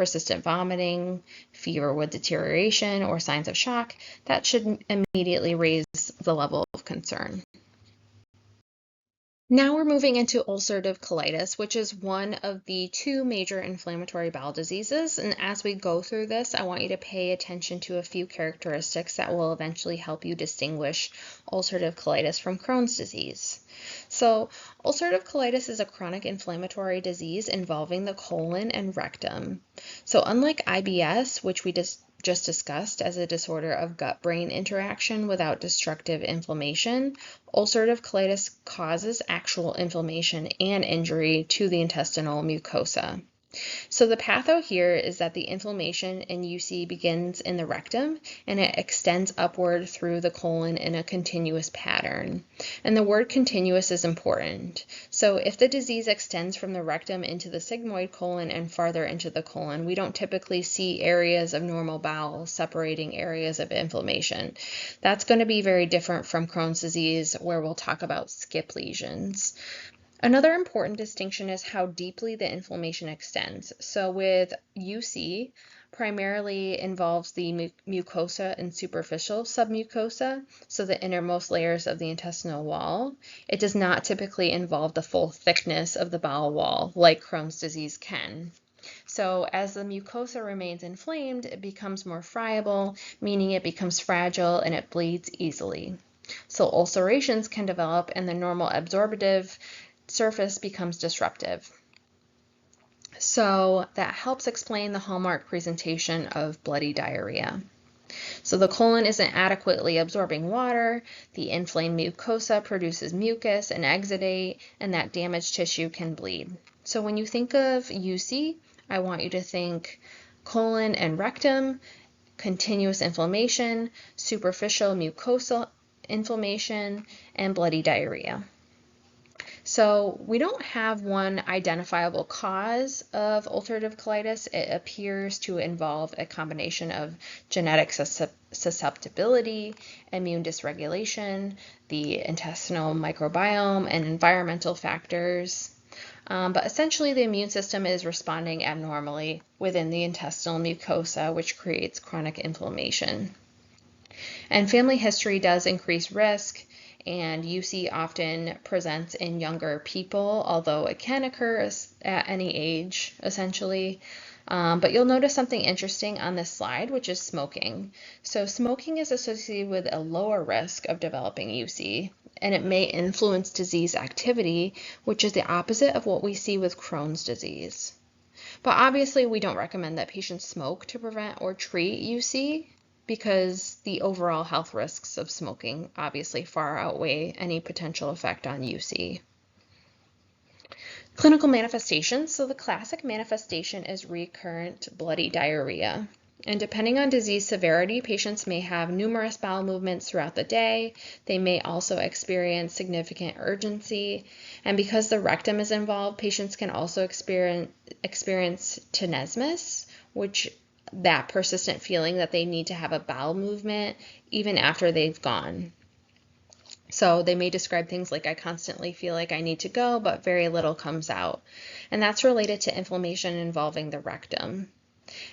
persistent vomiting, fever with deterioration, or signs of shock, that should immediately raise the level of concern. Now we're moving into ulcerative colitis, which is one of the two major inflammatory bowel diseases. And as we go through this, I want you to pay attention to a few characteristics that will eventually help you distinguish ulcerative colitis from Crohn's disease. So ulcerative colitis is a chronic inflammatory disease involving the colon and rectum. So unlike IBS, which we just discussed as a disorder of gut-brain interaction without destructive inflammation, ulcerative colitis causes actual inflammation and injury to the intestinal mucosa. So the patho here is that the inflammation in UC begins in the rectum and it extends upward through the colon in a continuous pattern. And the word continuous is important. So if the disease extends from the rectum into the sigmoid colon and farther into the colon, we don't typically see areas of normal bowel separating areas of inflammation. That's going to be very different from Crohn's disease, where we'll talk about skip lesions. Another important distinction is how deeply the inflammation extends. So with UC, primarily involves the mucosa and superficial submucosa, so the innermost layers of the intestinal wall. It does not typically involve the full thickness of the bowel wall like Crohn's disease can. So as the mucosa remains inflamed, it becomes more friable, meaning it becomes fragile and it bleeds easily. So ulcerations can develop and the normal absorptive surface becomes disruptive. So that helps explain the hallmark presentation of bloody diarrhea. So the colon isn't adequately absorbing water, the inflamed mucosa produces mucus and exudate, and that damaged tissue can bleed. So when you think of UC, I want you to think colon and rectum, continuous inflammation, superficial mucosal inflammation, and bloody diarrhea. So we don't have one identifiable cause of ulcerative colitis. It appears to involve a combination of genetic susceptibility, immune dysregulation, the intestinal microbiome, and environmental factors. But essentially the immune system is responding abnormally within the intestinal mucosa, which creates chronic inflammation. And family history does increase risk, and UC often presents in younger people, although it can occur at any age, essentially. But you'll notice something interesting on this slide, which is smoking. So smoking is associated with a lower risk of developing UC, and it may influence disease activity, which is the opposite of what we see with Crohn's disease. But obviously, we don't recommend that patients smoke to prevent or treat UC, because the overall health risks of smoking obviously far outweigh any potential effect on UC. Clinical manifestations. So the classic manifestation is recurrent bloody diarrhea. And depending on disease severity, patients may have numerous bowel movements throughout the day. They may also experience significant urgency. And because the rectum is involved, patients can also experience tenesmus, which that persistent feeling that they need to have a bowel movement even after they've gone. So they may describe things like, I constantly feel like I need to go, but very little comes out. And that's related to inflammation involving the rectum.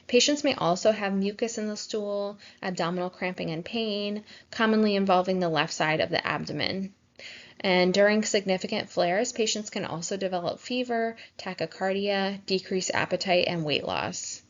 Patients may also have mucus in the stool, abdominal cramping and pain, commonly involving the left side of the abdomen. And during significant flares, patients can also develop fever, tachycardia, decreased appetite, and weight loss.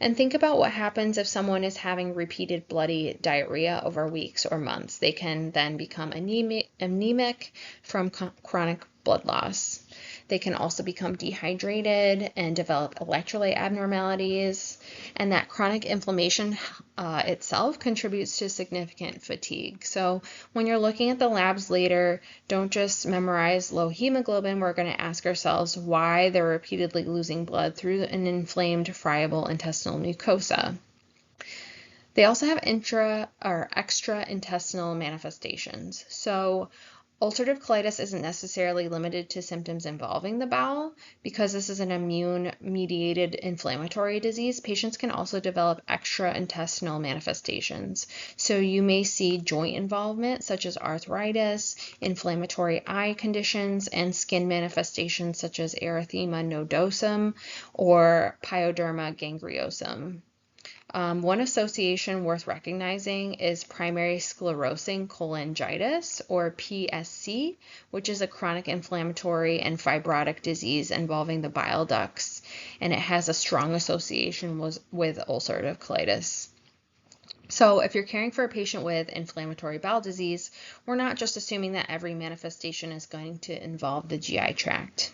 And think about what happens if someone is having repeated bloody diarrhea over weeks or months. They can then become anemic from chronic blood loss. They can also become dehydrated and develop electrolyte abnormalities. And that chronic inflammation itself contributes to significant fatigue. So when you're looking at the labs later, don't just memorize low hemoglobin. We're going to ask ourselves why they're repeatedly losing blood through an inflamed, friable intestinal mucosa. They also have extraintestinal manifestations. So Ulcerative colitis isn't necessarily limited to symptoms involving the bowel. Because this is an immune-mediated inflammatory disease, patients can also develop extra-intestinal manifestations. So you may see joint involvement, such as arthritis, inflammatory eye conditions, and skin manifestations such as erythema nodosum or pyoderma gangrenosum. One association worth recognizing is primary sclerosing cholangitis, or PSC, which is a chronic inflammatory and fibrotic disease involving the bile ducts, and it has a strong association with ulcerative colitis. So if you're caring for a patient with inflammatory bowel disease, we're not just assuming that every manifestation is going to involve the GI tract.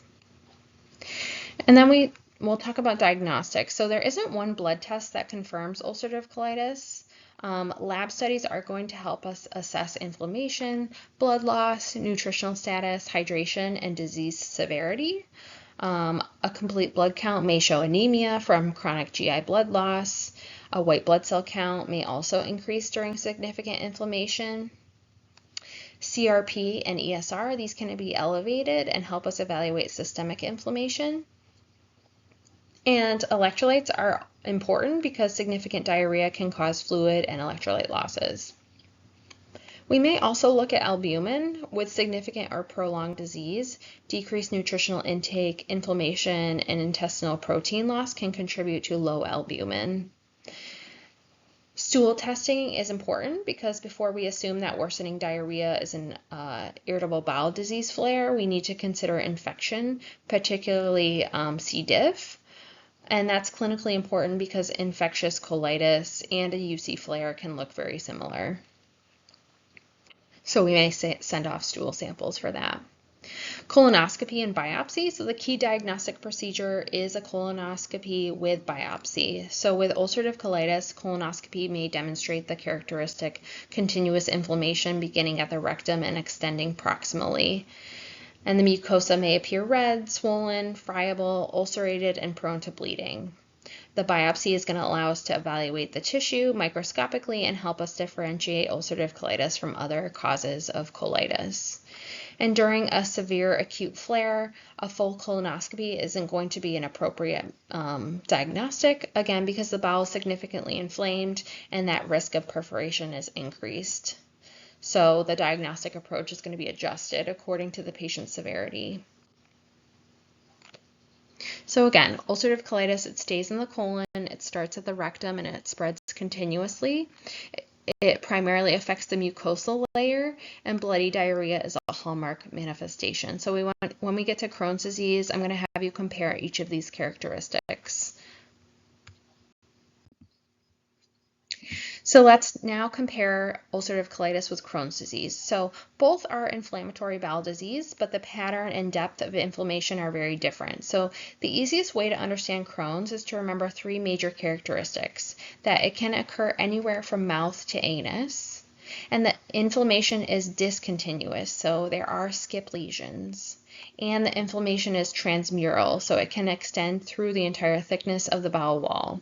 And then we'll talk about diagnostics. So there isn't one blood test that confirms ulcerative colitis. Lab studies are going to help us assess inflammation, blood loss, nutritional status, hydration, and disease severity. A complete blood count may show anemia from chronic GI blood loss. A white blood cell count may also increase during significant inflammation. CRP and ESR, these can be elevated and help us evaluate systemic inflammation. And electrolytes are important because significant diarrhea can cause fluid and electrolyte losses. We may also look at albumin. With significant or prolonged disease, decreased nutritional intake, inflammation, and intestinal protein loss can contribute to low albumin. Stool testing is important because before we assume that worsening diarrhea is an irritable bowel disease flare, we need to consider infection, particularly C. diff. And that's clinically important because infectious colitis and a UC flare can look very similar. So we may send off stool samples for that. Colonoscopy and biopsy. So the key diagnostic procedure is a colonoscopy with biopsy. So with ulcerative colitis, colonoscopy may demonstrate the characteristic continuous inflammation beginning at the rectum and extending proximally. And the mucosa may appear red, swollen, friable, ulcerated, and prone to bleeding. The biopsy is going to allow us to evaluate the tissue microscopically and help us differentiate ulcerative colitis from other causes of colitis. And during a severe acute flare, a full colonoscopy isn't going to be an appropriate diagnostic, again, because the bowel is significantly inflamed and that risk of perforation is increased. So the diagnostic approach is going to be adjusted according to the patient's severity. So again, ulcerative colitis, it stays in the colon, it starts at the rectum, and it spreads continuously. It primarily affects the mucosal layer, and bloody diarrhea is a hallmark manifestation. So when we get to Crohn's disease, I'm going to have you compare each of these characteristics. So let's now compare ulcerative colitis with Crohn's disease. So both are inflammatory bowel disease, but the pattern and depth of inflammation are very different. So the easiest way to understand Crohn's is to remember three major characteristics: that it can occur anywhere from mouth to anus, and that inflammation is discontinuous, so there are skip lesions, and the inflammation is transmural, so it can extend through the entire thickness of the bowel wall.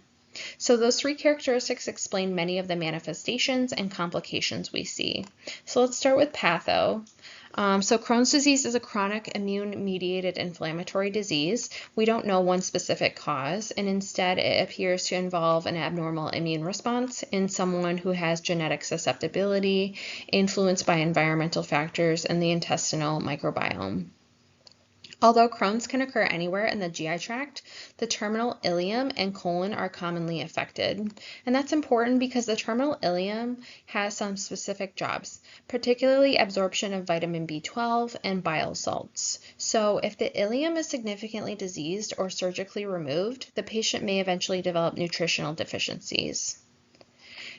So those three characteristics explain many of the manifestations and complications we see. So let's start with patho. So Crohn's disease is a chronic immune-mediated inflammatory disease. We don't know one specific cause, and instead it appears to involve an abnormal immune response in someone who has genetic susceptibility influenced by environmental factors and the intestinal microbiome. Although Crohn's can occur anywhere in the GI tract, the terminal ileum and colon are commonly affected. And that's important because the terminal ileum has some specific jobs, particularly absorption of vitamin B12 and bile salts. So if the ileum is significantly diseased or surgically removed, the patient may eventually develop nutritional deficiencies.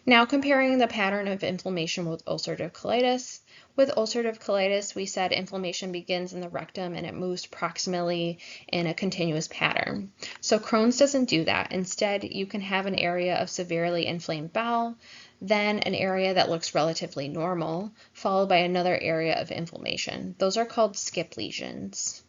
Now comparing the pattern of inflammation with ulcerative colitis. With ulcerative colitis, we said inflammation begins in the rectum and it moves proximally in a continuous pattern. So Crohn's doesn't do that. Instead, you can have an area of severely inflamed bowel, then an area that looks relatively normal, followed by another area of inflammation. Those are called skip lesions.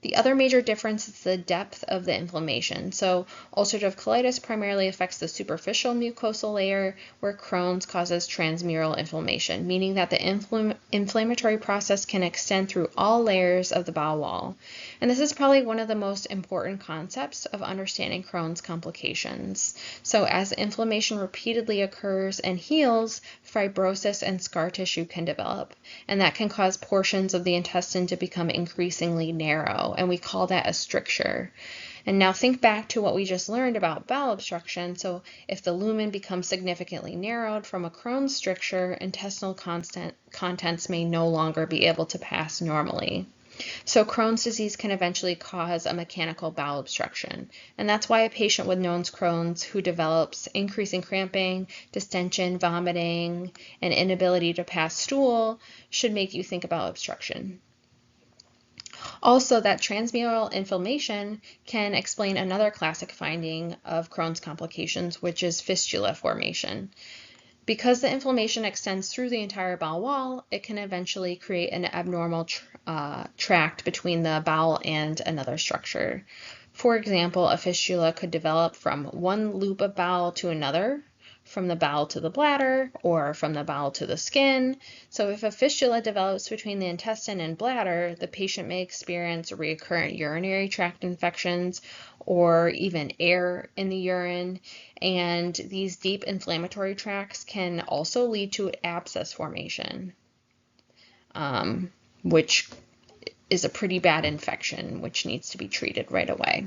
The other major difference is the depth of the inflammation. So ulcerative colitis primarily affects the superficial mucosal layer, where Crohn's causes transmural inflammation, meaning that the inflammatory process can extend through all layers of the bowel wall. And this is probably one of the most important concepts of understanding Crohn's complications. So as inflammation repeatedly occurs and heals, fibrosis and scar tissue can develop, and that can cause portions of the intestine to become increasingly narrow, and we call that a stricture. And now think back to what we just learned about bowel obstruction. So if the lumen becomes significantly narrowed from a Crohn's stricture, intestinal contents may no longer be able to pass normally. So Crohn's disease can eventually cause a mechanical bowel obstruction. And that's why a patient with known Crohn's who develops increasing cramping, distension, vomiting, and inability to pass stool should make you think about obstruction. Also, that transmural inflammation can explain another classic finding of Crohn's complications, which is fistula formation. Because the inflammation extends through the entire bowel wall, it can eventually create an abnormal tract between the bowel and another structure. For example, a fistula could develop from one loop of bowel to another, from the bowel to the bladder, or from the bowel to the skin. So if a fistula develops between the intestine and bladder, the patient may experience recurrent urinary tract infections or even air in the urine. And these deep inflammatory tracts can also lead to abscess formation, which is a pretty bad infection, which needs to be treated right away.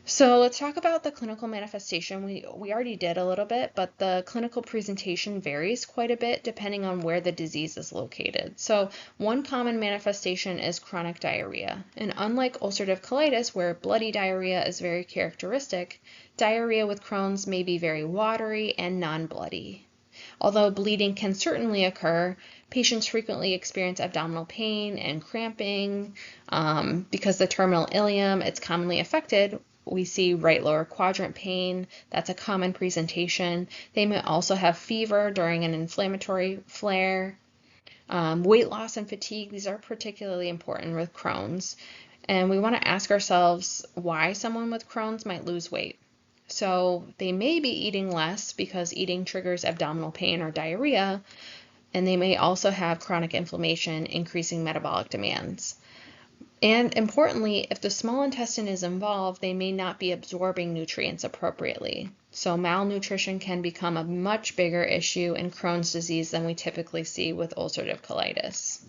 So let's talk about the clinical manifestation. We already did a little bit, but the clinical presentation varies quite a bit depending on where the disease is located. So one common manifestation is chronic diarrhea. And unlike ulcerative colitis, where bloody diarrhea is very characteristic, diarrhea with Crohn's may be very watery and non-bloody. Although bleeding can certainly occur, patients frequently experience abdominal pain and cramping because the terminal ileum, it's commonly affected. We see right lower quadrant pain. That's a common presentation. They may also have fever during an inflammatory flare. Weight loss and fatigue, these are particularly important with Crohn's. And we want to ask ourselves why someone with Crohn's might lose weight. So they may be eating less because eating triggers abdominal pain or diarrhea, and they may also have chronic inflammation, increasing metabolic demands. And importantly, if the small intestine is involved, they may not be absorbing nutrients appropriately. So malnutrition can become a much bigger issue in Crohn's disease than we typically see with ulcerative colitis.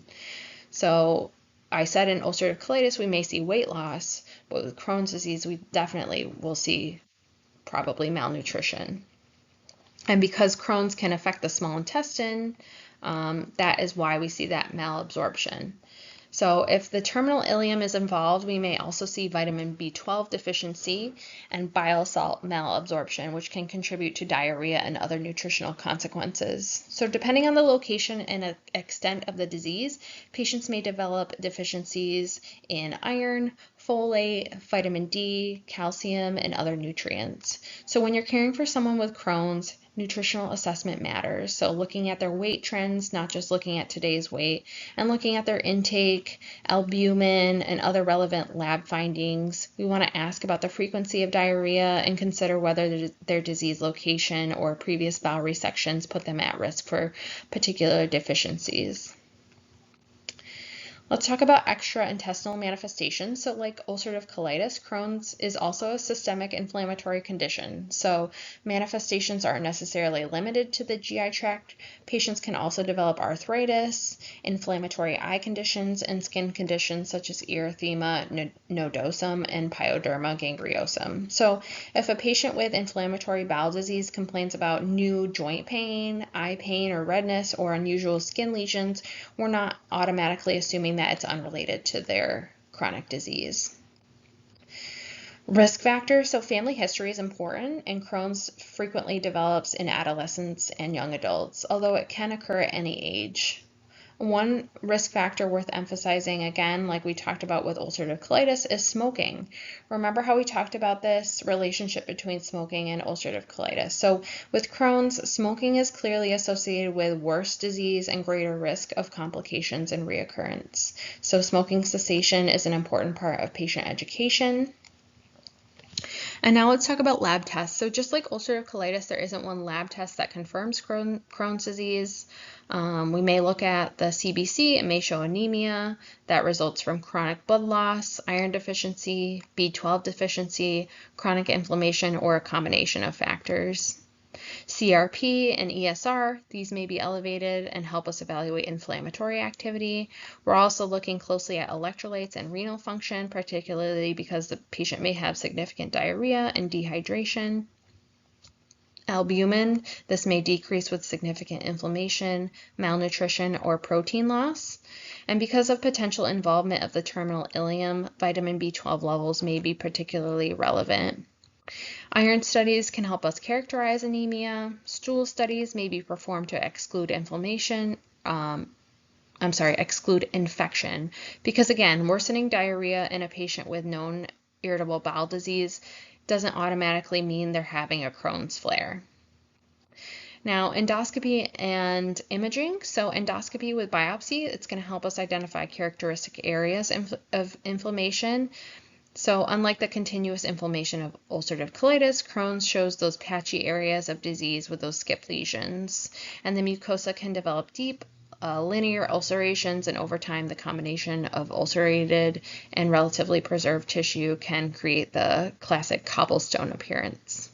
So I said in ulcerative colitis, we may see weight loss, but with Crohn's disease, we definitely will see probably malnutrition. And because Crohn's can affect the small intestine, that is why we see that malabsorption. So if the terminal ileum is involved, we may also see vitamin B12 deficiency and bile salt malabsorption, which can contribute to diarrhea and other nutritional consequences. So depending on the location and extent of the disease, patients may develop deficiencies in iron, folate, vitamin D, calcium, and other nutrients. So when you're caring for someone with Crohn's, nutritional assessment matters. So looking at their weight trends, not just looking at today's weight, and looking at their intake, albumin, and other relevant lab findings. We want to ask about the frequency of diarrhea and consider whether their disease location or previous bowel resections put them at risk for particular deficiencies. Let's talk about extraintestinal manifestations. So like ulcerative colitis, Crohn's is also a systemic inflammatory condition. So manifestations aren't necessarily limited to the GI tract. Patients can also develop arthritis, inflammatory eye conditions, and skin conditions such as erythema nodosum and pyoderma gangreosum. So if a patient with inflammatory bowel disease complains about new joint pain, eye pain, or redness, or unusual skin lesions, we're not automatically assuming that it's unrelated to their chronic disease. Risk factors, so family history is important, and Crohn's frequently develops in adolescents and young adults, although it can occur at any age. One risk factor worth emphasizing, again, like we talked about with ulcerative colitis, is smoking. Remember how we talked about this relationship between smoking and ulcerative colitis. So with Crohn's, smoking is clearly associated with worse disease and greater risk of complications and reoccurrence. So smoking cessation is an important part of patient education. And now let's talk about lab tests. So just like ulcerative colitis, there isn't one lab test that confirms Crohn's disease. We may look at the CBC. It may show anemia that results from chronic blood loss, iron deficiency, B12 deficiency, chronic inflammation, or a combination of factors. CRP and ESR, these may be elevated and help us evaluate inflammatory activity. We're also looking closely at electrolytes and renal function, particularly because the patient may have significant diarrhea and dehydration. Albumin, this may decrease with significant inflammation, malnutrition, or protein loss. And because of potential involvement of the terminal ileum, vitamin B12 levels may be particularly relevant. Iron studies can help us characterize anemia. Stool studies may be performed to exclude exclude infection, because again, worsening diarrhea in a patient with known irritable bowel disease doesn't automatically mean they're having a Crohn's flare. Now, endoscopy and imaging. So endoscopy with biopsy, it's going to help us identify characteristic areas of inflammation. So unlike the continuous inflammation of ulcerative colitis, Crohn's shows those patchy areas of disease with those skip lesions. And the mucosa can develop deep, linear ulcerations, and over time the combination of ulcerated and relatively preserved tissue can create the classic cobblestone appearance.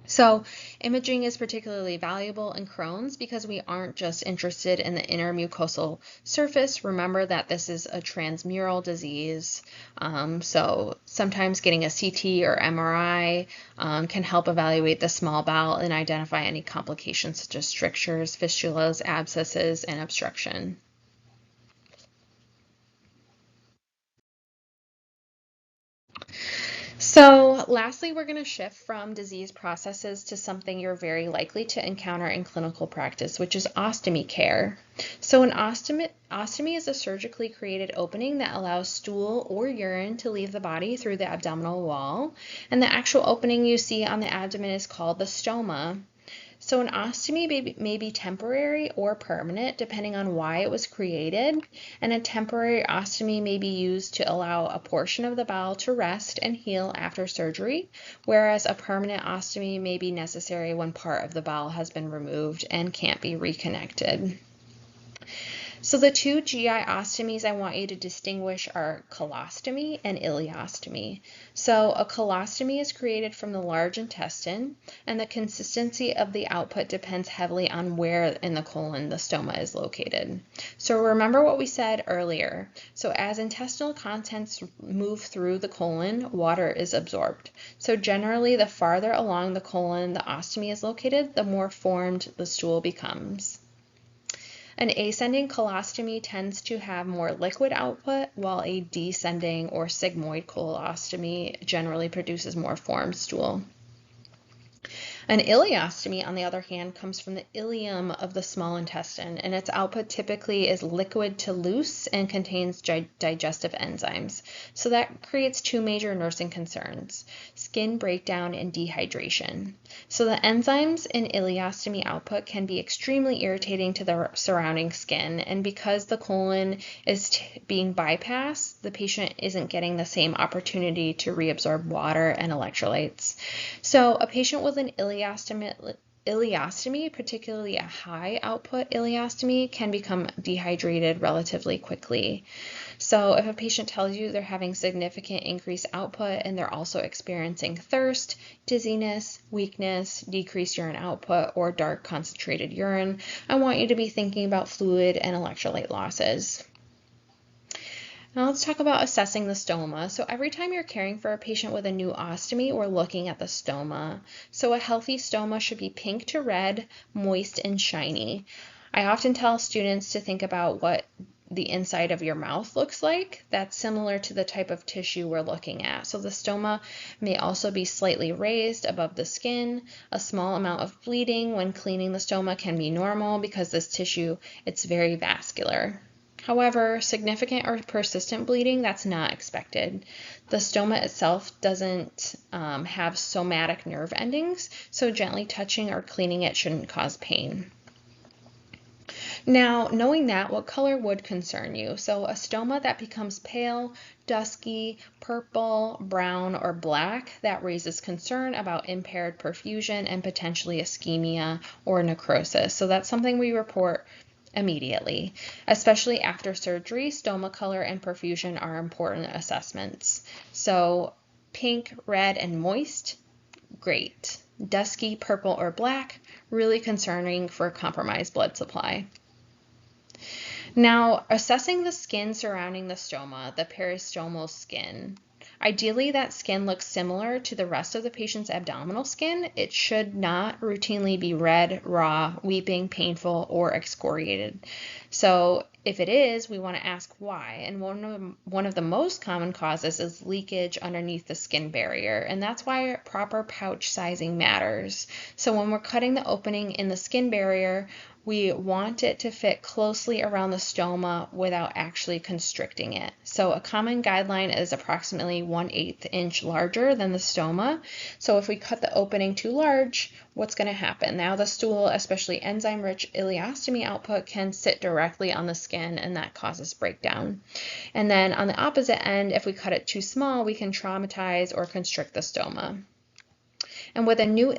So imaging is particularly valuable in Crohn's because we aren't just interested in the inner mucosal surface. Remember that this is a transmural disease. So sometimes getting a CT or MRI can help evaluate the small bowel and identify any complications such as strictures, fistulas, abscesses, and obstruction. So lastly, we're going to shift from disease processes to something you're very likely to encounter in clinical practice, which is ostomy care. So an ostomy is a surgically created opening that allows stool or urine to leave the body through the abdominal wall. And the actual opening you see on the abdomen is called the stoma. So an ostomy may be temporary or permanent depending on why it was created, and a temporary ostomy may be used to allow a portion of the bowel to rest and heal after surgery, whereas a permanent ostomy may be necessary when part of the bowel has been removed and can't be reconnected. So the two GI ostomies I want you to distinguish are colostomy and ileostomy. So a colostomy is created from the large intestine, and the consistency of the output depends heavily on where in the colon the stoma is located. So remember what we said earlier. So as intestinal contents move through the colon, water is absorbed. So generally, the farther along the colon the ostomy is located, the more formed the stool becomes. An ascending colostomy tends to have more liquid output, while a descending or sigmoid colostomy generally produces more formed stool. An ileostomy, on the other hand, comes from the ileum of the small intestine, and its output typically is liquid to loose and contains digestive enzymes. So that creates two major nursing concerns: skin breakdown and dehydration. So the enzymes in ileostomy output can be extremely irritating to the surrounding skin, and because the colon is being bypassed, the patient isn't getting the same opportunity to reabsorb water and electrolytes. So a patient with an ileostomy, particularly a high output ileostomy, can become dehydrated relatively quickly. So if a patient tells you they're having significant increased output and they're also experiencing thirst, dizziness, weakness, decreased urine output, or dark concentrated urine, I want you to be thinking about fluid and electrolyte losses. Now let's talk about assessing the stoma. So every time you're caring for a patient with a new ostomy, we're looking at the stoma. So a healthy stoma should be pink to red, moist, and shiny. I often tell students to think about what the inside of your mouth looks like, that's similar to the type of tissue we're looking at. So the stoma may also be slightly raised above the skin. A small amount of bleeding when cleaning the stoma can be normal because this tissue, it's very vascular. However, significant or persistent bleeding, that's not expected. The stoma itself doesn't have somatic nerve endings, so gently touching or cleaning it shouldn't cause pain. Now, knowing that, what color would concern you? So a stoma that becomes pale, dusky, purple, brown, or black, that raises concern about impaired perfusion and potentially ischemia or necrosis. So that's something we report immediately. Especially after surgery, stoma color and perfusion are important assessments. So pink, red, and moist, great. Dusky, purple, or black, really concerning for compromised blood supply. Now, assessing the skin surrounding the stoma, the peristomal skin. Ideally, that skin looks similar to the rest of the patient's abdominal skin. It should not routinely be red, raw, weeping, painful, or excoriated. So if it is, we want to ask why. And one of the most common causes is leakage underneath the skin barrier, and that's why proper pouch sizing matters. So when we're cutting the opening in the skin barrier, we want it to fit closely around the stoma without actually constricting it. So a common guideline is approximately 1/8 inch larger than the stoma. So if we cut the opening too large, what's going to happen? Now the stool, especially enzyme-rich ileostomy output, can sit directly on the skin, and that causes breakdown. And then on the opposite end, if we cut it too small, we can traumatize or constrict the stoma. And with a new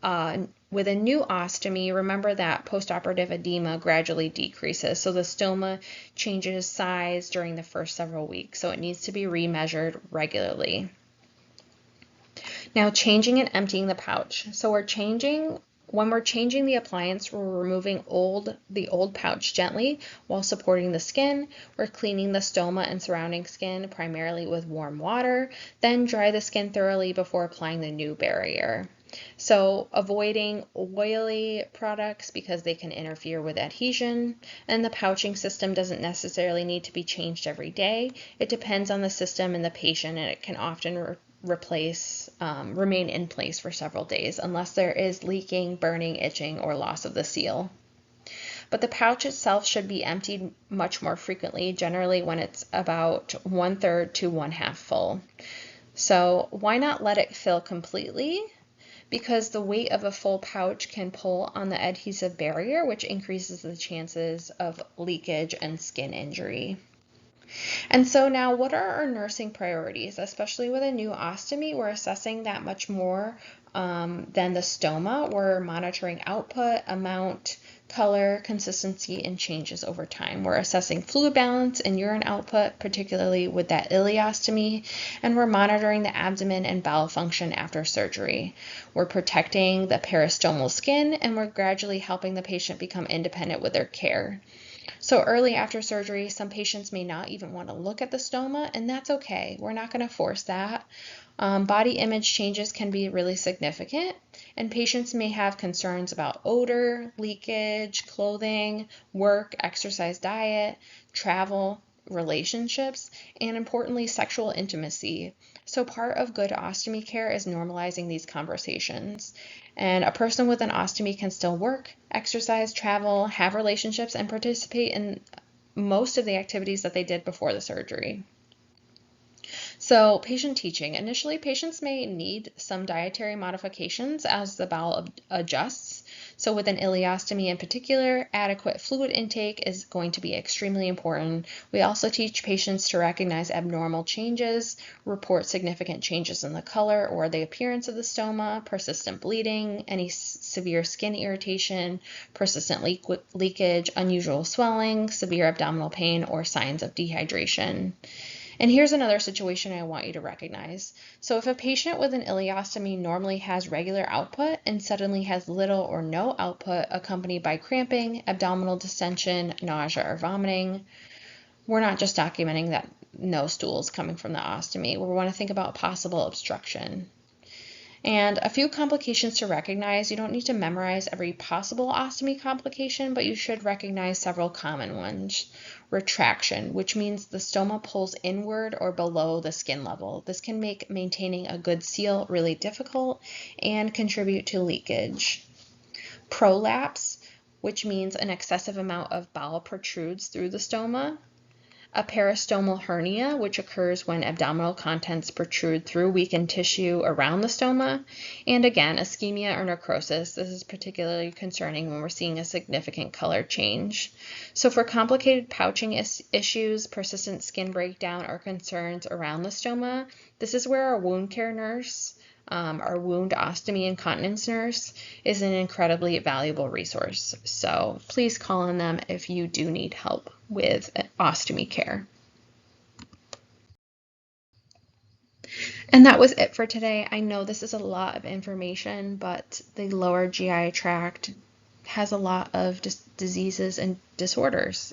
ostomy, remember that postoperative edema gradually decreases, so the stoma changes size during the first several weeks, so it needs to be remeasured regularly. Now, changing and emptying the pouch. So when we're changing the appliance, we're removing the old pouch gently while supporting the skin. We're cleaning the stoma and surrounding skin primarily with warm water, then dry the skin thoroughly before applying the new barrier. So avoiding oily products because they can interfere with adhesion, and the pouching system doesn't necessarily need to be changed every day. It depends on the system and the patient, and it can often remain in place for several days unless there is leaking, burning, itching, or loss of the seal. But the pouch itself should be emptied much more frequently, generally when it's about 1/3 to 1/2 full. So why not let it fill completely? Because the weight of a full pouch can pull on the adhesive barrier, which increases the chances of leakage and skin injury. And so now, what are our nursing priorities? Especially with a new ostomy, we're assessing that much more than the stoma. We're monitoring output, amount, color, consistency, and changes over time. We're assessing fluid balance and urine output, particularly with that ileostomy, and we're monitoring the abdomen and bowel function after surgery. We're protecting the peristomal skin, and we're gradually helping the patient become independent with their care. So early after surgery, some patients may not even want to look at the stoma, and that's okay. We're not going to force that. Body image changes can be really significant, and patients may have concerns about odor, leakage, clothing, work, exercise, diet, travel, relationships, and importantly, sexual intimacy. So part of good ostomy care is normalizing these conversations. And a person with an ostomy can still work, exercise, travel, have relationships, and participate in most of the activities that they did before the surgery. So patient teaching. Initially, patients may need some dietary modifications as the bowel adjusts. So with an ileostomy in particular, adequate fluid intake is going to be extremely important. We also teach patients to recognize abnormal changes, report significant changes in the color or the appearance of the stoma, persistent bleeding, any severe skin irritation, persistent leakage, unusual swelling, severe abdominal pain, or signs of dehydration. And here's another situation I want you to recognize. So if a patient with an ileostomy normally has regular output and suddenly has little or no output accompanied by cramping, abdominal distension, nausea, or vomiting, we're not just documenting that no stool is coming from the ostomy. We want to think about possible obstruction. And a few complications to recognize. You don't need to memorize every possible ostomy complication, but you should recognize several common ones. Retraction, which means the stoma pulls inward or below the skin level. This can make maintaining a good seal really difficult and contribute to leakage. Prolapse, which means an excessive amount of bowel protrudes through the stoma. A peristomal hernia, which occurs when abdominal contents protrude through weakened tissue around the stoma. And again, ischemia or necrosis. This is particularly concerning when we're seeing a significant color change. So for complicated pouching issues, persistent skin breakdown, or concerns around the stoma, this is where our wound care nurse, our wound ostomy and continence nurse, is an incredibly valuable resource. So please call on them if you do need help with ostomy care. And that was it for today. I know this is a lot of information, but the lower GI tract has a lot of diseases and disorders.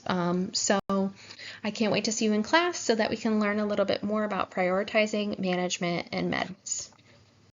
So I can't wait to see you in class so that we can learn a little bit more about prioritizing, management, and meds.